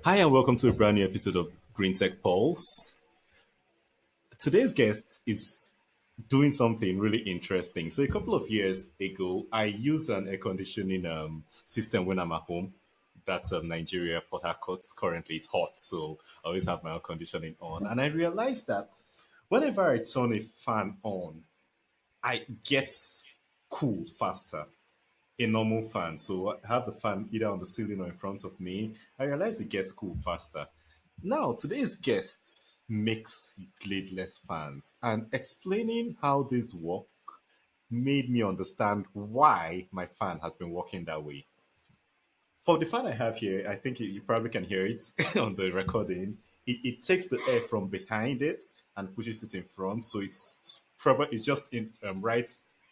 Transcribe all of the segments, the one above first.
Hi, and welcome to a brand new episode of Greentech Pulse. Today's guest is doing something really interesting. So, a couple of years ago, I use an air conditioning system when I'm at home. That's Nigeria, Port Harcourt. Currently, it's hot, so I always have my air conditioning on. And I realized that whenever I turn a fan on, I get cool faster. A normal fan. So I have the fan either on the ceiling or in front of me. I realize it gets cool faster. Now, today's guest makes bladeless fans, and explaining how this work made me understand why my fan has been working that way. For the fan I have here, I think you probably can hear it on the recording. It takes the air from behind it and pushes it in front, so it's probably it's just in right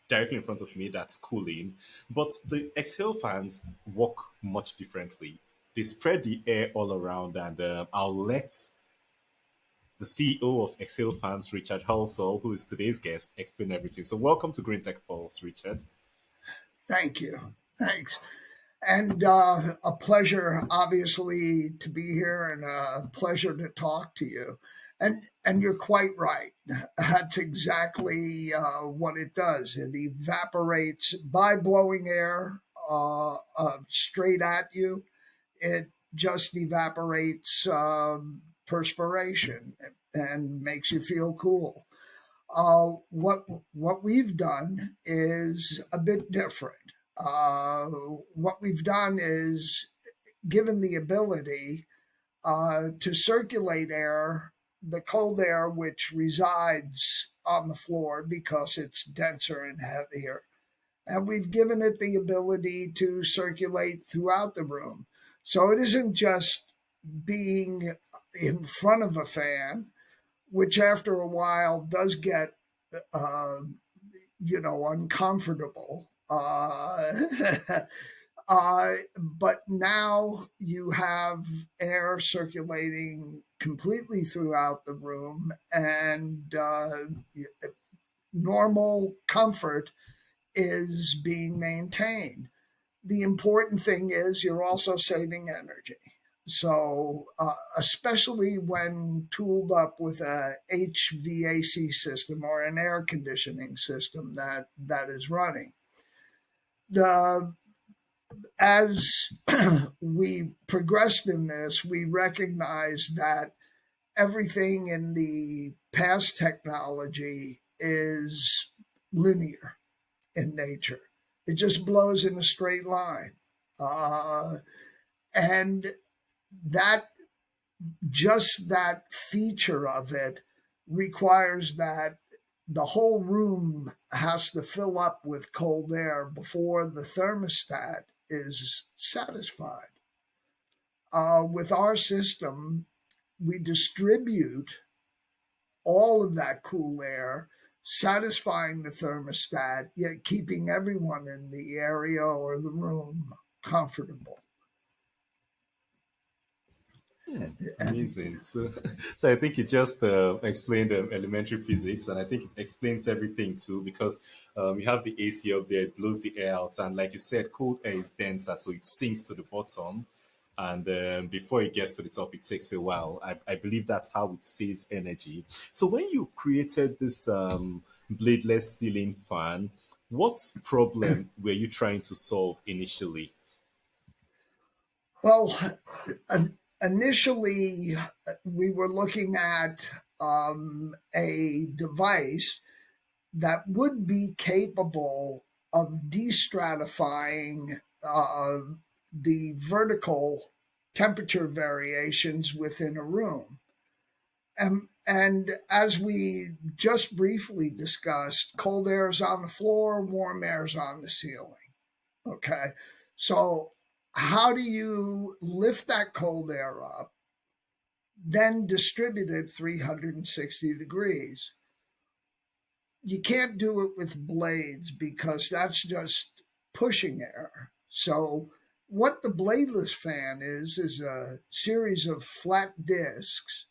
directly in front of me. That's cooling, but the exhale fans work much differently. They spread the air all around, and I'll let the CEO of Exhale Fans, Richard Halsall, who is today's guest, explain everything. So, welcome to Green Tech Pulse, Richard. Thank you. Thanks. And a pleasure, obviously, to be here and a pleasure to talk to you. And you're quite right. That's exactly what it does. It evaporates by blowing air straight at you. It just evaporates perspiration and makes you feel cool. What we've done is a bit different. What we've done is given the ability to circulate air, the cold air which resides on the floor because it's denser and heavier, and we've given it the ability to circulate throughout the room. So it isn't just being in front of a fan, which after a while does get uh, uncomfortable. But now you have air circulating completely throughout the room, and normal comfort is being maintained. The important thing is you're also saving energy. So, especially when tooled up with a HVAC system or an air conditioning system that is running, the as we progressed in this, we recognized that everything in the past technology is linear in nature. It just blows in a straight line. And that just that feature of it requires that the whole room has to fill up with cold air before the thermostat is satisfied. With our system, we distribute all of that cool air, satisfying the thermostat, yet keeping everyone in the area or the room comfortable. Amazing. So, so I think you just explained elementary physics, and I think it explains everything too, because you have the AC up there, it blows the air out, and like you said, cold air is denser, so it sinks to the bottom, and before it gets to the top, it takes a while. I believe that's how it saves energy. So when you created this bladeless ceiling fan, what problem were you trying to solve initially? Well, initially, we were looking at a device that would be capable of destratifying the vertical temperature variations within a room. And as we just briefly discussed, cold air is on the floor, warm air is on the ceiling. Okay. So, how do you lift that cold air up, then distribute it 360 degrees? You can't do it with blades because that's just pushing air. So, what the bladeless fan is a series of flat discs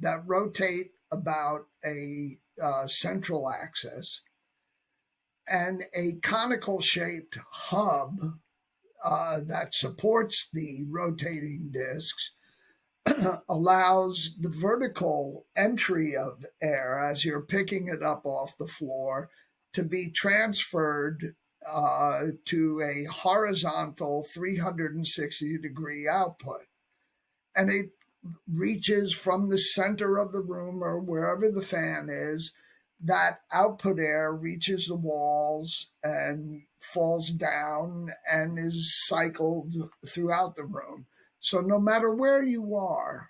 that rotate about a central axis and a conical shaped hub that supports the rotating discs allows the vertical entry of air as you're picking it up off the floor to be transferred to a horizontal 360-degree output. And it reaches from the center of the room or wherever the fan is. That output air reaches the walls and falls down and is cycled throughout the room. So no matter where you are,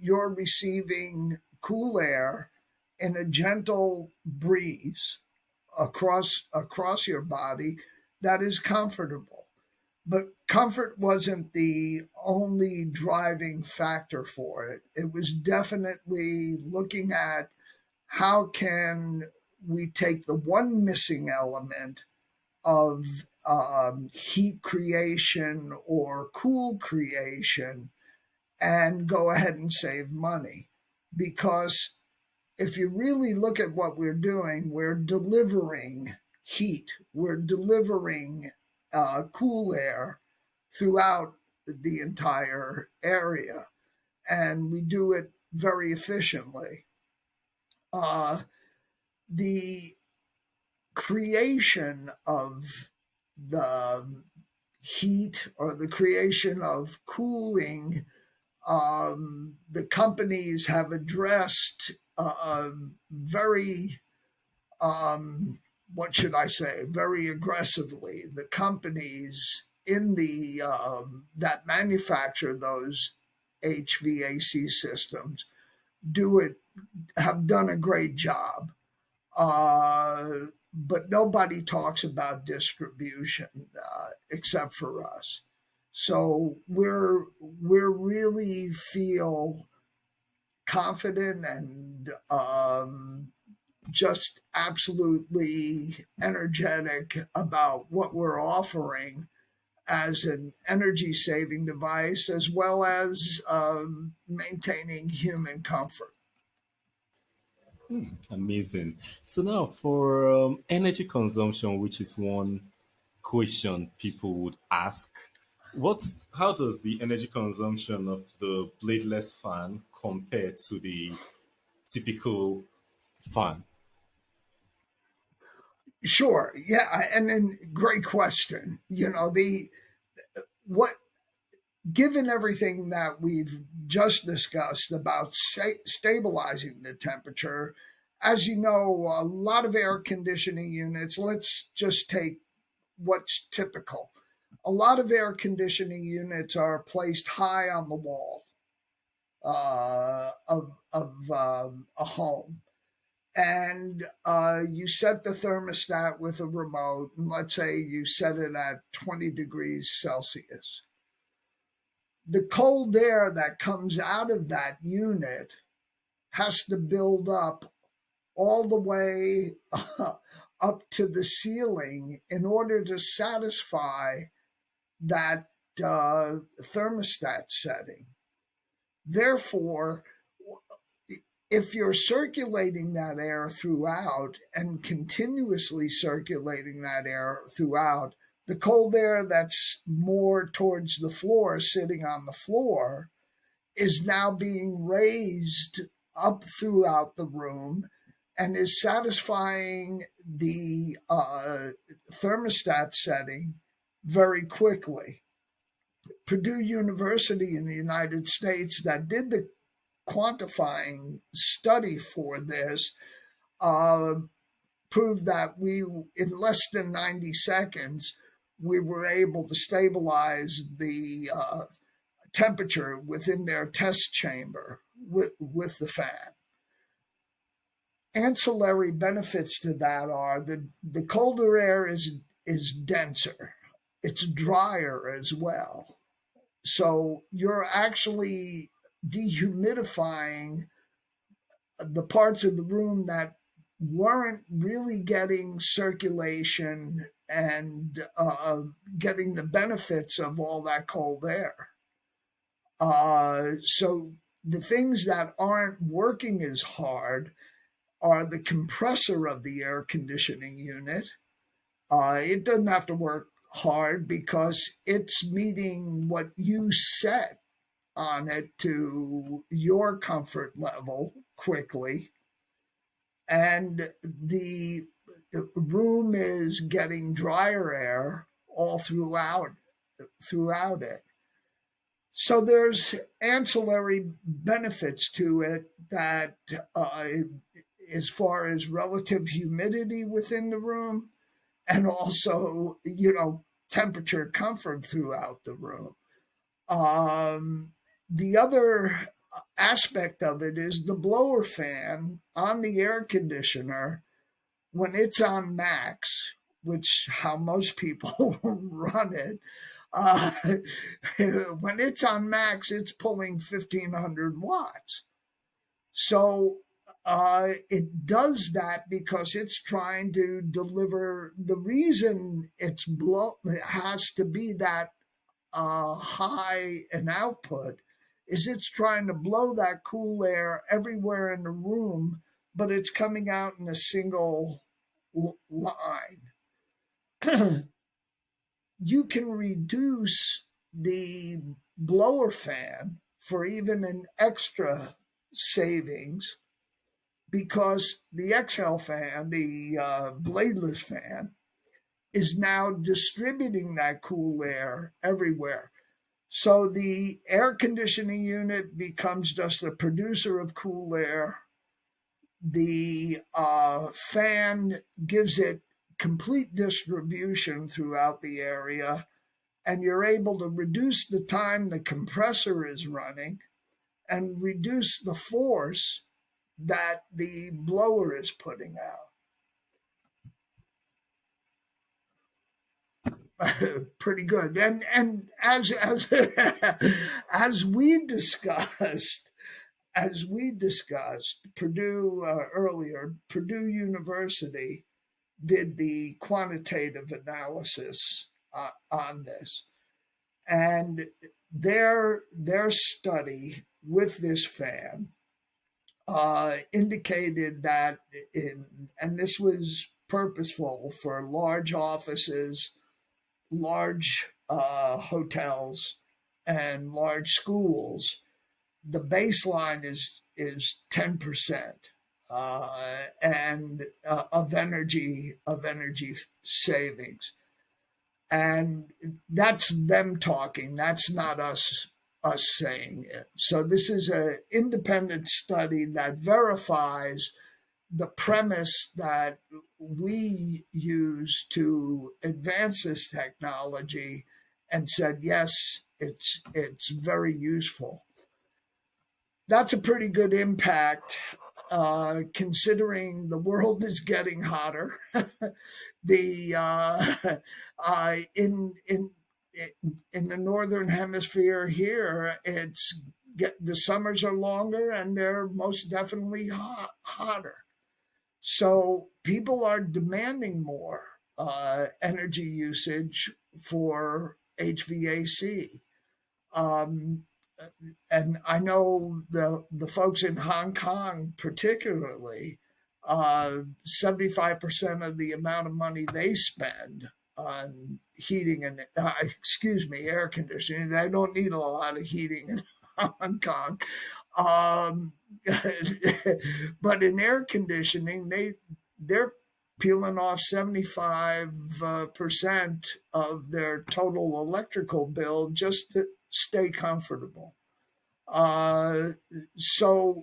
you're receiving cool air in a gentle breeze across your body that is comfortable. But comfort wasn't the only driving factor for it. It was definitely looking at how can we take the one missing element of heat creation or cool creation and go ahead and save money. Because if you really look at what we're doing, we're delivering heat, we're delivering cool air throughout the entire area, and we do it very efficiently. Uh, the creation of the heat or the creation of cooling, the companies have addressed very, what should I say, very aggressively. The companies in the that manufacture those HVAC systems do it have done a great job. But nobody talks about distribution except for us. So we're really feel confident and just absolutely energetic about what we're offering as an energy saving device as well as maintaining human comfort. Amazing. So now for energy consumption, which is one question people would ask, how does the energy consumption of the bladeless fan compare to the typical fan? Sure, yeah, and then great question. The what given everything that we've just discussed about stabilizing the temperature, as you know, a lot of air conditioning units, let's just take what's typical. A lot of air conditioning units are placed high on the wall of a home. And you set the thermostat with a remote, and let's say you set it at 20 degrees Celsius. The cold air that comes out of that unit has to build up all the way up to the ceiling in order to satisfy that thermostat setting. Therefore, if you're circulating that air throughout and continuously circulating that air throughout, the cold air that's more towards the floor, sitting on the floor, is now being raised up throughout the room and is satisfying the thermostat setting very quickly. Purdue University in the United States that did the quantifying study for this uh, proved that in less than 90 seconds, we were able to stabilize the temperature within their test chamber with the fan. Ancillary benefits to that are the colder air is denser, it's drier as well. So you're actually dehumidifying the parts of the room that weren't really getting circulation and getting the benefits of all that cold air. So the things that aren't working as hard are the compressor of the air conditioning unit. It doesn't have to work hard because it's meeting what you set. on it to your comfort level quickly, and the room is getting drier air all throughout it. So there's ancillary benefits to it that, as far as relative humidity within the room, and also, temperature comfort throughout the room. The other aspect of it is the blower fan on the air conditioner when it's on max, which how most people run it. Uh, when it's on max, it's pulling 1,500 watts. So it does that because it's trying to deliver. The reason it has to be that high an output is it's trying to blow that cool air everywhere in the room, but it's coming out in a single line. You can reduce the blower fan for even an extra savings because the exhale fan, the bladeless fan, is now distributing that cool air everywhere. So the air conditioning unit becomes just a producer of cool air. The fan gives it complete distribution throughout the area, and you're able to reduce the time the compressor is running and reduce the force that the blower is putting out. Pretty good. And as we discussed, Purdue earlier, Purdue University did the quantitative analysis on this, and their study with this fan indicated that and this was purposeful for large offices, large hotels, and large schools. The baseline is 10%, and of energy savings, and that's them talking. That's not us saying it. So this is an independent study that verifies the premise that we use to advance this technology, and said yes, it's very useful. That's a pretty good impact, considering the world is getting hotter. the in the northern hemisphere here, the summers are longer and they're most definitely hotter. So people are demanding more energy usage for HVAC. And I know the folks in Hong Kong, particularly, 75% of the amount of money they spend on heating and air conditioning. They don't need a lot of heating in Hong Kong, but in air conditioning, they're peeling off 75% of their total electrical bill just to stay comfortable. So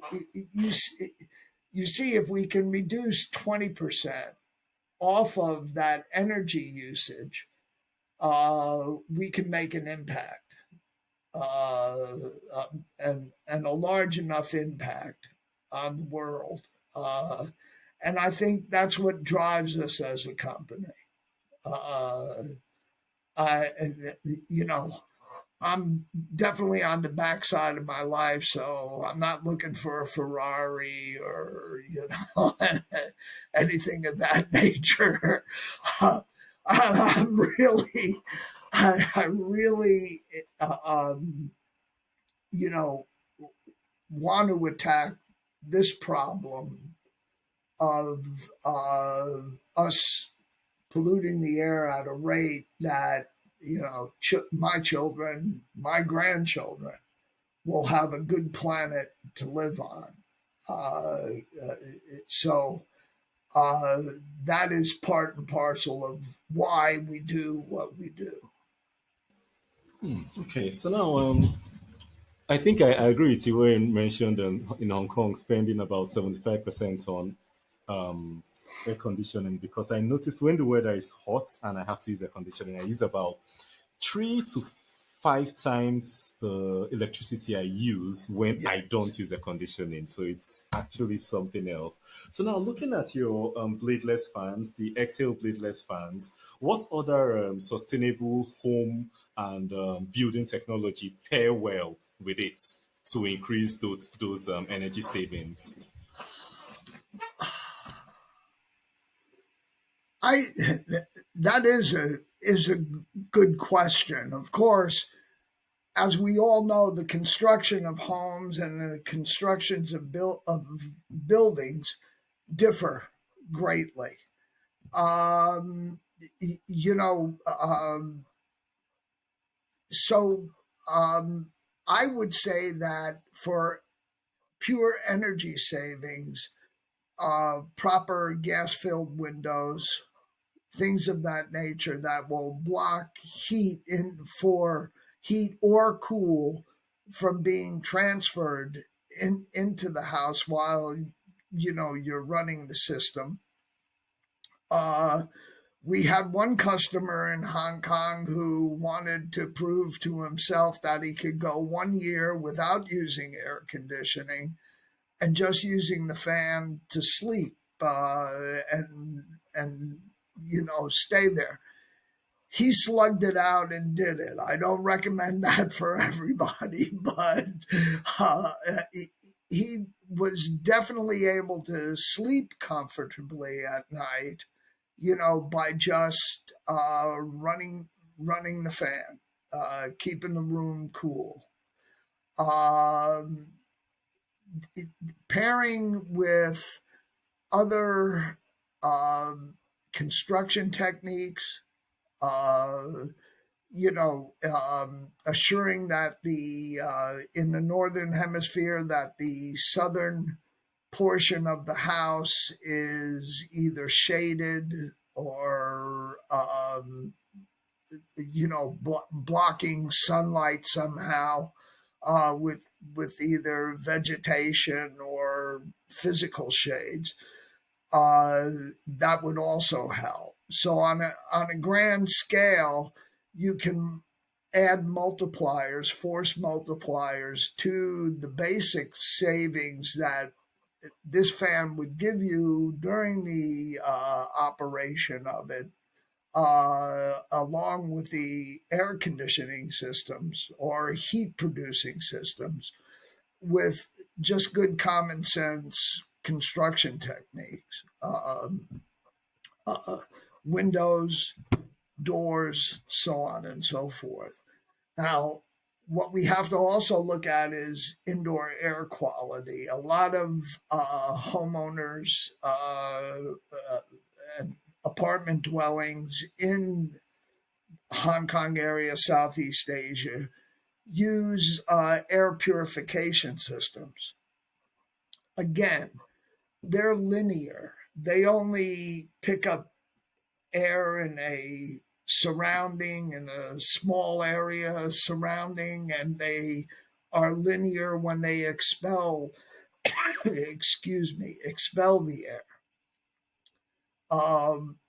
you see, if we can reduce 20% off of that energy usage, we can make an impact, and a large enough impact on the world. And I think that's what drives us as a company. I'm definitely on the backside of my life, so I'm not looking for a Ferrari or anything of that nature. I'm really, I really, want to attack this problem of us polluting the air at a rate that my children, my grandchildren we'll have a good planet to live on. Uh, uh, so uh, that is part and parcel of why we do what we do. Okay, so now I think I agree with you when you mentioned in Hong Kong spending about 75% on air conditioning, because I noticed when the weather is hot and I have to use air conditioning, I use about 3 to 5 times the electricity I use when Yeah. I don't use air conditioning. So it's actually something else. So now looking at your bladeless fans, the exhale bladeless fans, what other sustainable home and building technology pair well with it to increase those energy savings? I that is a good question. Of course, as we all know, the construction of homes and the constructions of buildings differ greatly. Um, you know, so I would say that for pure energy savings, proper gas filled windows, things of that nature that will block heat or cool from being transferred into the house while you're running the system. Uh, we had one customer in Hong Kong who wanted to prove to himself that he could go 1 year without using air conditioning and just using the fan to sleep, and stay there. He slugged it out and did it. I don't recommend that for everybody, but uh, he was definitely able to sleep comfortably at night, by just running the fan, keeping the room cool. Um, Pairing with other um, construction techniques, uh, assuring that the in the northern hemisphere that the southern portion of the house is either shaded or blocking sunlight somehow, with either vegetation or physical shades. That would also help. So on a grand scale, you can add multipliers, force multipliers to the basic savings that this fan would give you during the operation of it, along with the air conditioning systems or heat producing systems, with just good common sense construction techniques. Uh, Windows, doors, so on and so forth. Now, what we have to also look at is indoor air quality. A lot of homeowners uh, and apartment dwellings in Hong Kong area, Southeast Asia, use air purification systems. Again, they're linear. They only pick up air in a small area surrounding, and they are linear when they expel expel the air.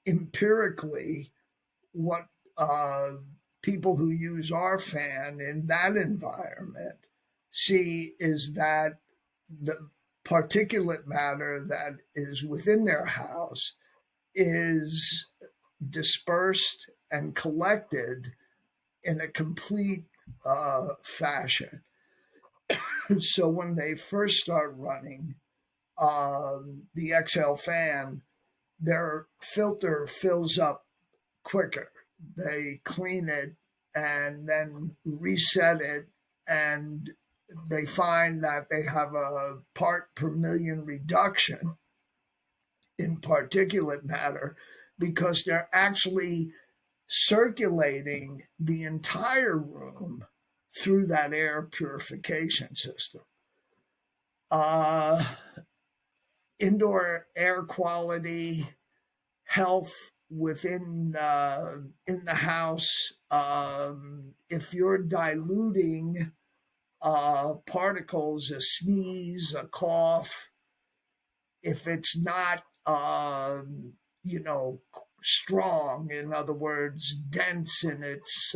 Empirically, what people who use our fan in that environment see is that the particulate matter that is within their house is dispersed and collected in a complete fashion. So when they first start running the exhale fan, their filter fills up quicker. They clean it and then reset it, and they find that they have a part per million reduction in particulate matter because they're actually circulating the entire room through that air purification system. Uh, Indoor air quality, health within in the house. If you're diluting particles, a sneeze, a cough, if it's not, you know, strong, in other words, dense in its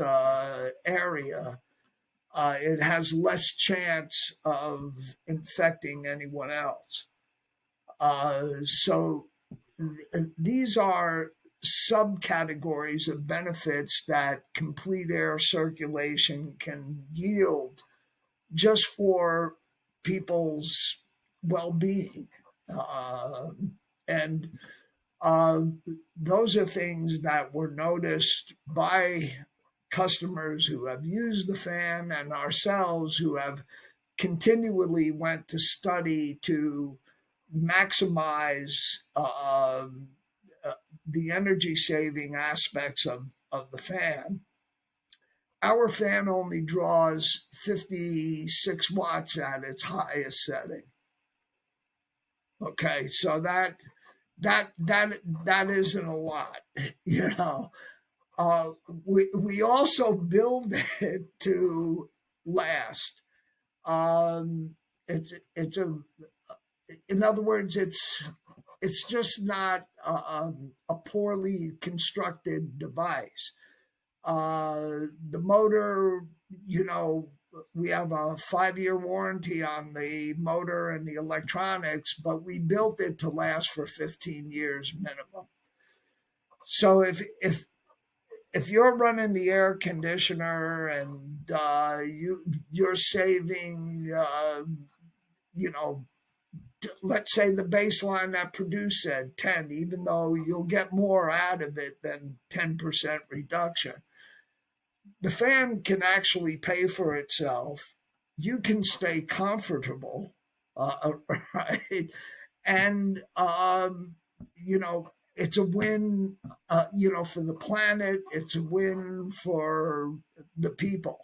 area, it has less chance of infecting anyone else. So these are subcategories of benefits that complete air circulation can yield just for people's well-being. Uh, and those are things that were noticed by customers who have used the fan and ourselves who have continually went to study to maximize the energy saving aspects of the fan. Our fan only draws 56 watts at its highest setting. Okay, so that isn't a lot, you know. We also build it to last. It's a In other words, it's just not a poorly constructed device. The motor, you know, we have a 5-year warranty on the motor and the electronics, but we built it to last for 15 years minimum. So if you're running the air conditioner and you're saving, you know, let's say the baseline that Purdue said 10, even though you'll get more out of it than 10% reduction. The fan can actually pay for itself. You can stay comfortable, right? And, you know, it's a win, you know, for the planet. It's a win for the people.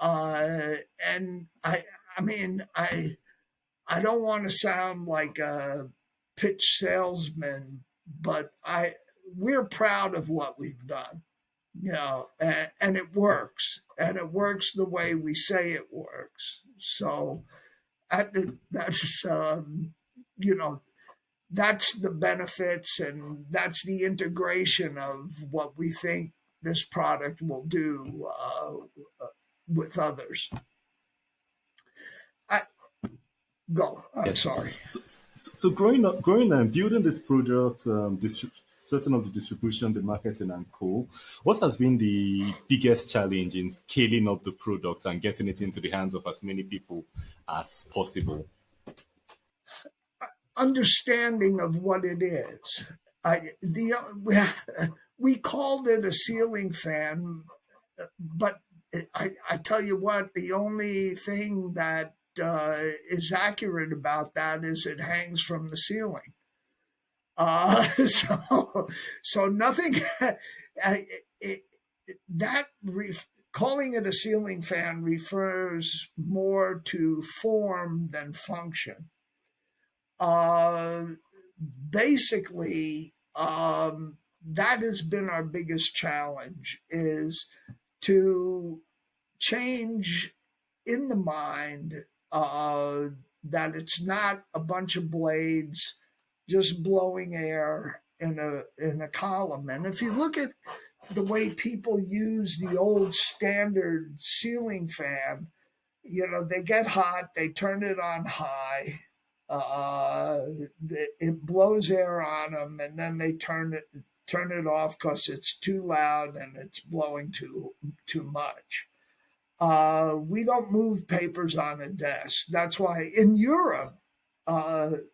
And I mean, I don't want to sound like a pitch salesman, but we're proud of what we've done, you know, and it works, and it works the way we say it works. So that's you know, that's the benefits, and that's the integration of what we think this product will do with others. I go. I'm Yes. sorry. So growing and building this product, setting up the distribution, the marketing, and co. What has been the biggest challenge in scaling up the product and getting it into the hands of as many people as possible? Understanding of what it is. We called it a ceiling fan, but I tell you what, the only thing that is accurate about that is it hangs from the ceiling. So nothing. It, that calling it a ceiling fan refers more to form than function. Basically, that has been our biggest challenge, is to change in the mind that it's not a bunch of blades just blowing air in a column. And if you look at the way people use the old standard ceiling fan, you know, they get hot, they turn it on high, uh, it blows air on them, and then they turn it off because it's too loud and it's blowing too much. We don't move papers on a desk. That's why in Europe,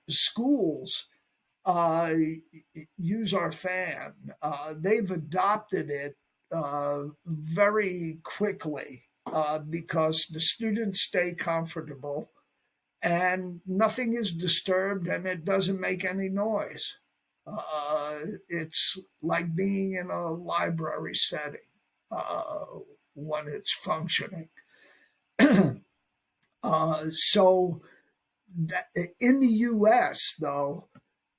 schools uh, use our fan. They've adopted it very quickly because the students stay comfortable and nothing is disturbed and it doesn't make any noise. It's like being in a library setting when it's functioning. So that, in the U.S., though,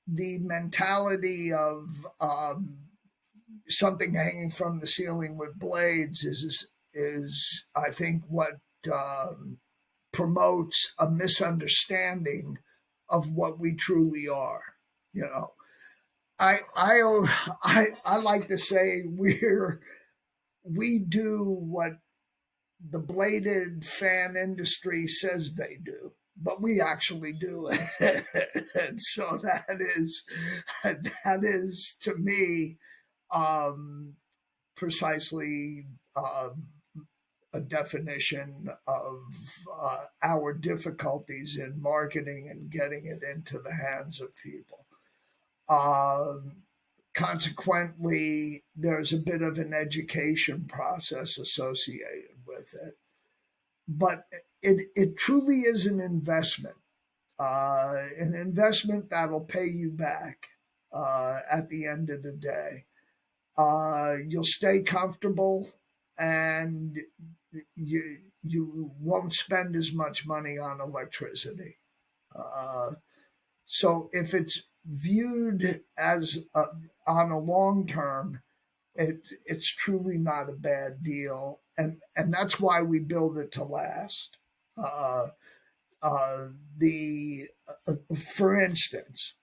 the mentality of something hanging from the ceiling with blades is I think what um, promotes a misunderstanding of what we truly are. You know, I like to say we do what the bladed fan industry says they do, but we actually do it. And so that is to me um, precisely a definition of our difficulties in marketing and getting it into the hands of people. Um, Consequently, there's a bit of an education process associated with it, but it truly is an investment that'll pay you back at the end of the day. You'll stay comfortable, and you won't spend as much money on electricity. Uh, so if it's viewed as on a long term, it's truly not a bad deal, and that's why we build it to last. Uh, the For instance,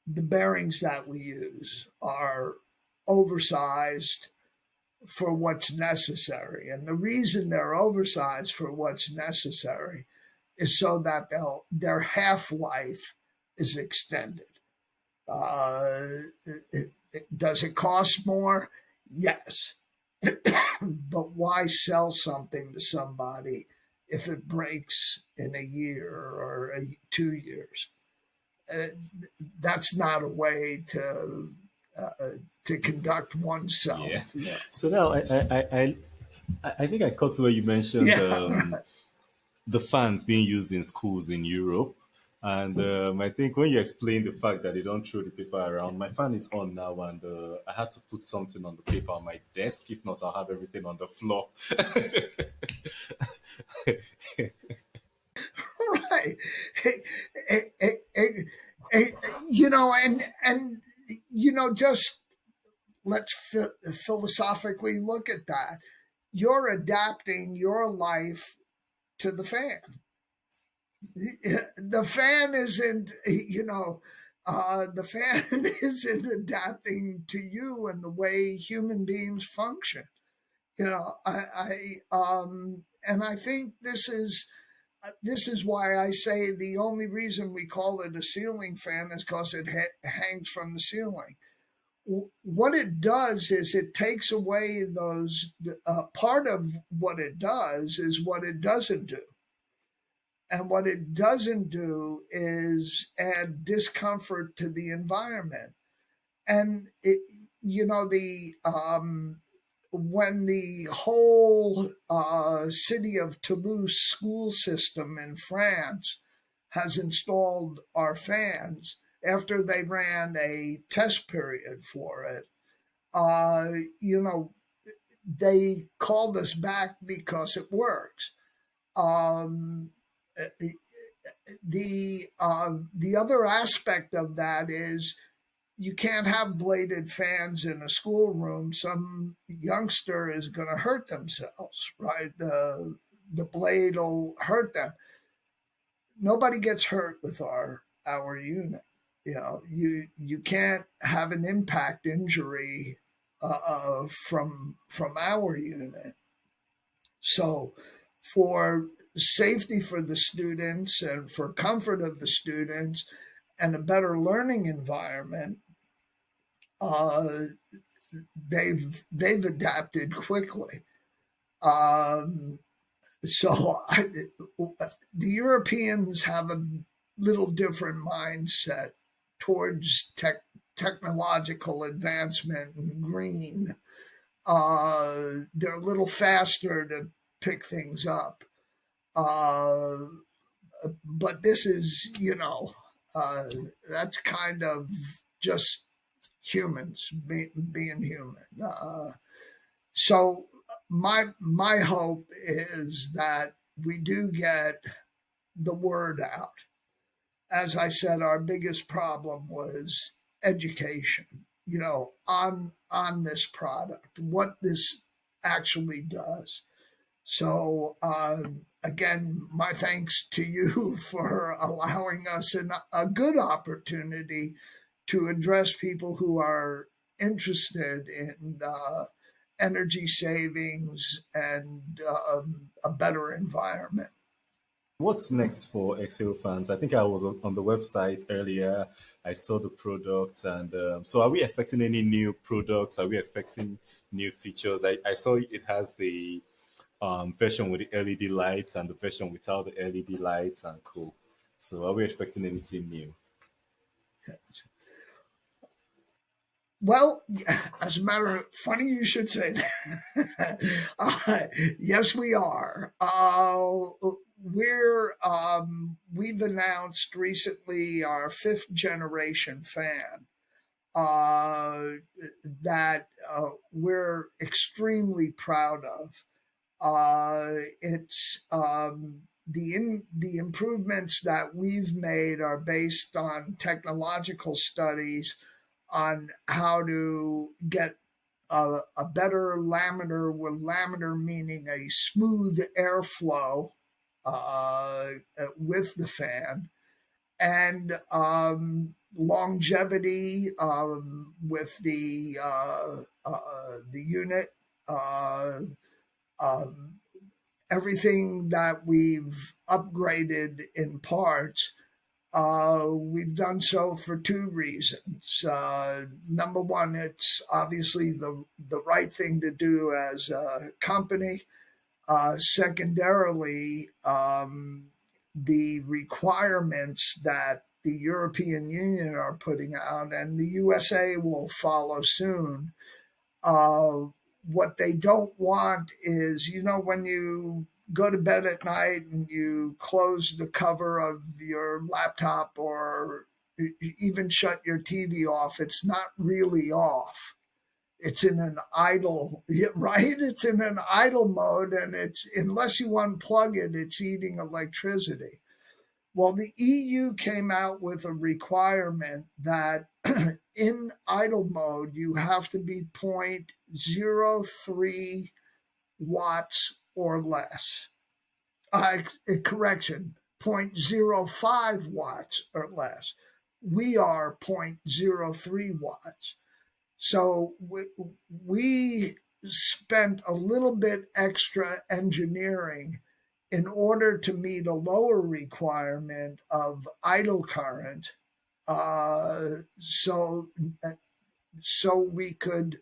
the bearings that we use are oversized for what's necessary. And the reason they're oversized for what's necessary is so that their half life is extended. Does it cost more? Yes. But why sell something to somebody if it breaks in a year or 2 years? Uh, that's not a way to conduct Yeah. oneself. Yeah. So now I think I caught where you mentioned Yeah. the fans being used in schools in Europe. And I think when you explain the fact that they don't throw the paper around, my fan is on now, and I had to put something on the paper on my desk. If not, I'll have everything on the floor. Right. Eh, eh, eh, eh, and just let's philosophically look at that. You're adapting your life to the fan. The fan isn't, the fan isn't adapting to you and the way human beings function. And I think this is why I say the only reason we call it a ceiling fan is because it hangs from the ceiling. What it does is it takes away those. Part of what it does is what it doesn't do. And what it doesn't do is add discomfort to the environment. And the when the whole city of Toulouse school system in France has installed our fans after they ran a test period for it, uh, you know, they called us back because it works. Um, the other aspect of that is you can't have bladed fans in a schoolroom. Some youngster is going to hurt themselves, right? The blade will hurt them. Nobody gets hurt with our unit. You can't have an impact injury from our unit. So, for safety for the students and for comfort of the students and a better learning environment, uh, they've adapted quickly. Um, the Europeans have a little different mindset towards technological advancement and green. They're a little faster to pick things up. Uh, but this is, that's kind of just humans being human. So my hope is that we do get the word out. As I said, our biggest problem was education, on this product, what this actually does. So, again, my thanks to you for allowing us a good opportunity to address people who are interested in energy savings and a better environment. What's next for Excel fans? I think I was on the website earlier. I saw the product, and so are we expecting any new products? Are we expecting new features? I saw it has the version with the LED lights and the version without the LED lights, and cool. So are we expecting anything new? Well, as a matter of funny, you should say that. Yes, we are. We've announced recently our fifth generation fan that we're extremely proud of. It's the improvements that we've made are based on technological studies on how to get a better laminar, with laminar meaning a smooth airflow with the fan, and longevity with the unit. Um, Everything that we've upgraded in parts, we've done so for two reasons. Number one, it's obviously the right thing to do as a company. Secondarily, the requirements that the European Union are putting out, and the USA will follow soon. Uh, what they don't want is, when you go to bed at night and you close the cover of your laptop or even shut your TV off, it's not really off. It's in an idle, right? It's in an idle mode, and it's, unless you unplug it, it's eating electricity. Well, the EU came out with a requirement that in idle mode, you have to be 0.03 watts or less. Correction, 0.05 watts or less. We are 0.03 watts. So we spent a little bit extra engineering in order to meet a lower requirement of idle current, so we could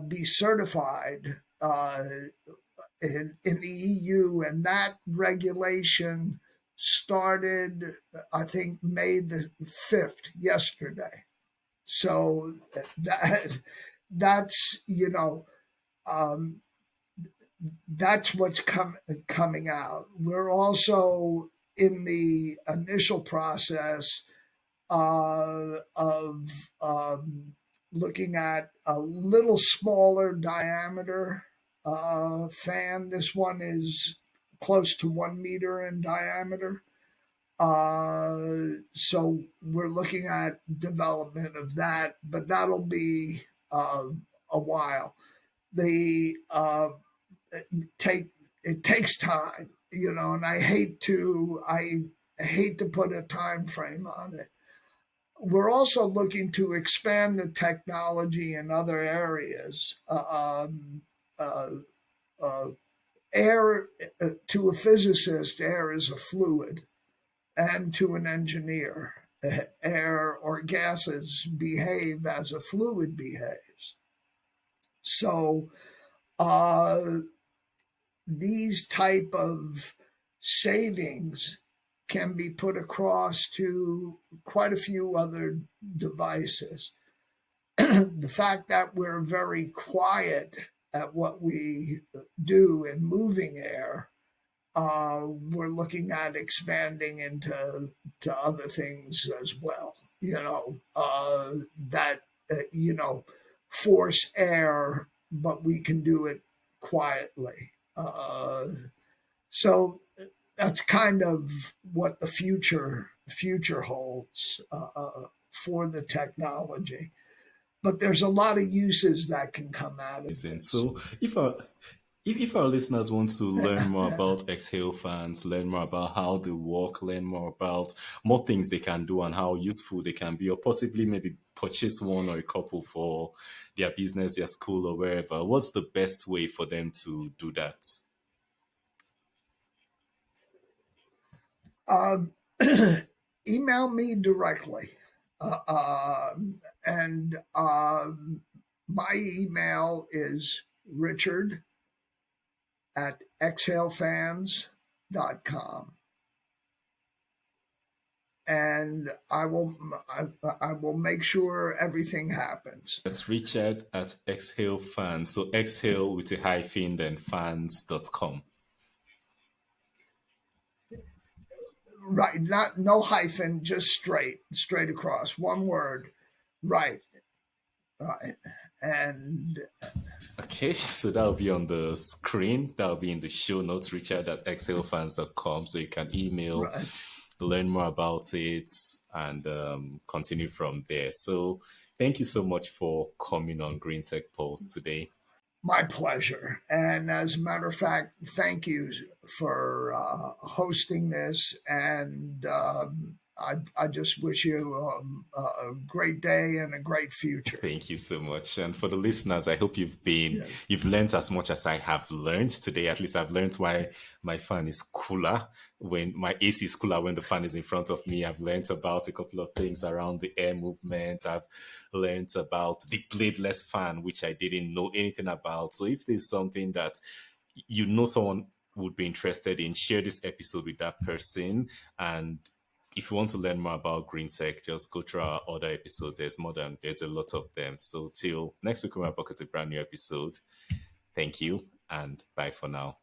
be certified in the EU, and that regulation started, I think, May the 5th, yesterday. So that's um, that's what's coming out. We're also in the initial process of looking at a little smaller diameter fan. This one is close to 1 meter in diameter. So we're looking at development of that, but that'll be a while. The take It takes time, and I hate to put a time frame on it. We're also looking to expand the technology in other areas. Uh, uh, Air, to a physicist, air is a fluid, and to an engineer, air or gases behave as a fluid behaves. So uh, these type of savings can be put across to quite a few other devices. The fact that we're very quiet at what we do in moving air, we're looking at expanding into to other things as well. That force air, but we can do it quietly. So that's kind of what the future holds for the technology. But there's a lot of uses that can come out of Amazing. this. So if our listeners want to learn more about exhale fans, learn more about how they work, learn more about more things they can do and how useful they can be, or possibly maybe purchase one or a couple for their business, their school, or wherever, what's the best way for them to do that? Uh, email me directly. Uh, uh, and my email is richard at exhalefans.com. And I will make sure everything happens. That's Richard at Exhale Fans. So exhale with a hyphen, then fans.com. Right, not no hyphen, just straight across, one word. Right, right, and Okay, so that'll be on the screen. That'll be in the show notes, Richard at exhalefans.com. So you can email, right. learn more about it, and continue from there. So thank you so much for coming on Green Tech Pulse today. My pleasure. And as a matter of fact, thank you for hosting this. And I just wish you a great day and a great future. Thank you so much. And for the listeners, I hope Yes. you've learned as much as I have learned today. At least I've learned why my fan is cooler when my AC is cooler when the fan is in front of me. I've learned about a couple of things around the air movement. I've learned about the bladeless fan, which I didn't know anything about. So if there's something that you know someone would be interested in, share this episode with that person. And if you want to learn more about green tech, just go through our other episodes. There's a lot of them. So till next week, we're back with a brand new episode. Thank you and bye for now.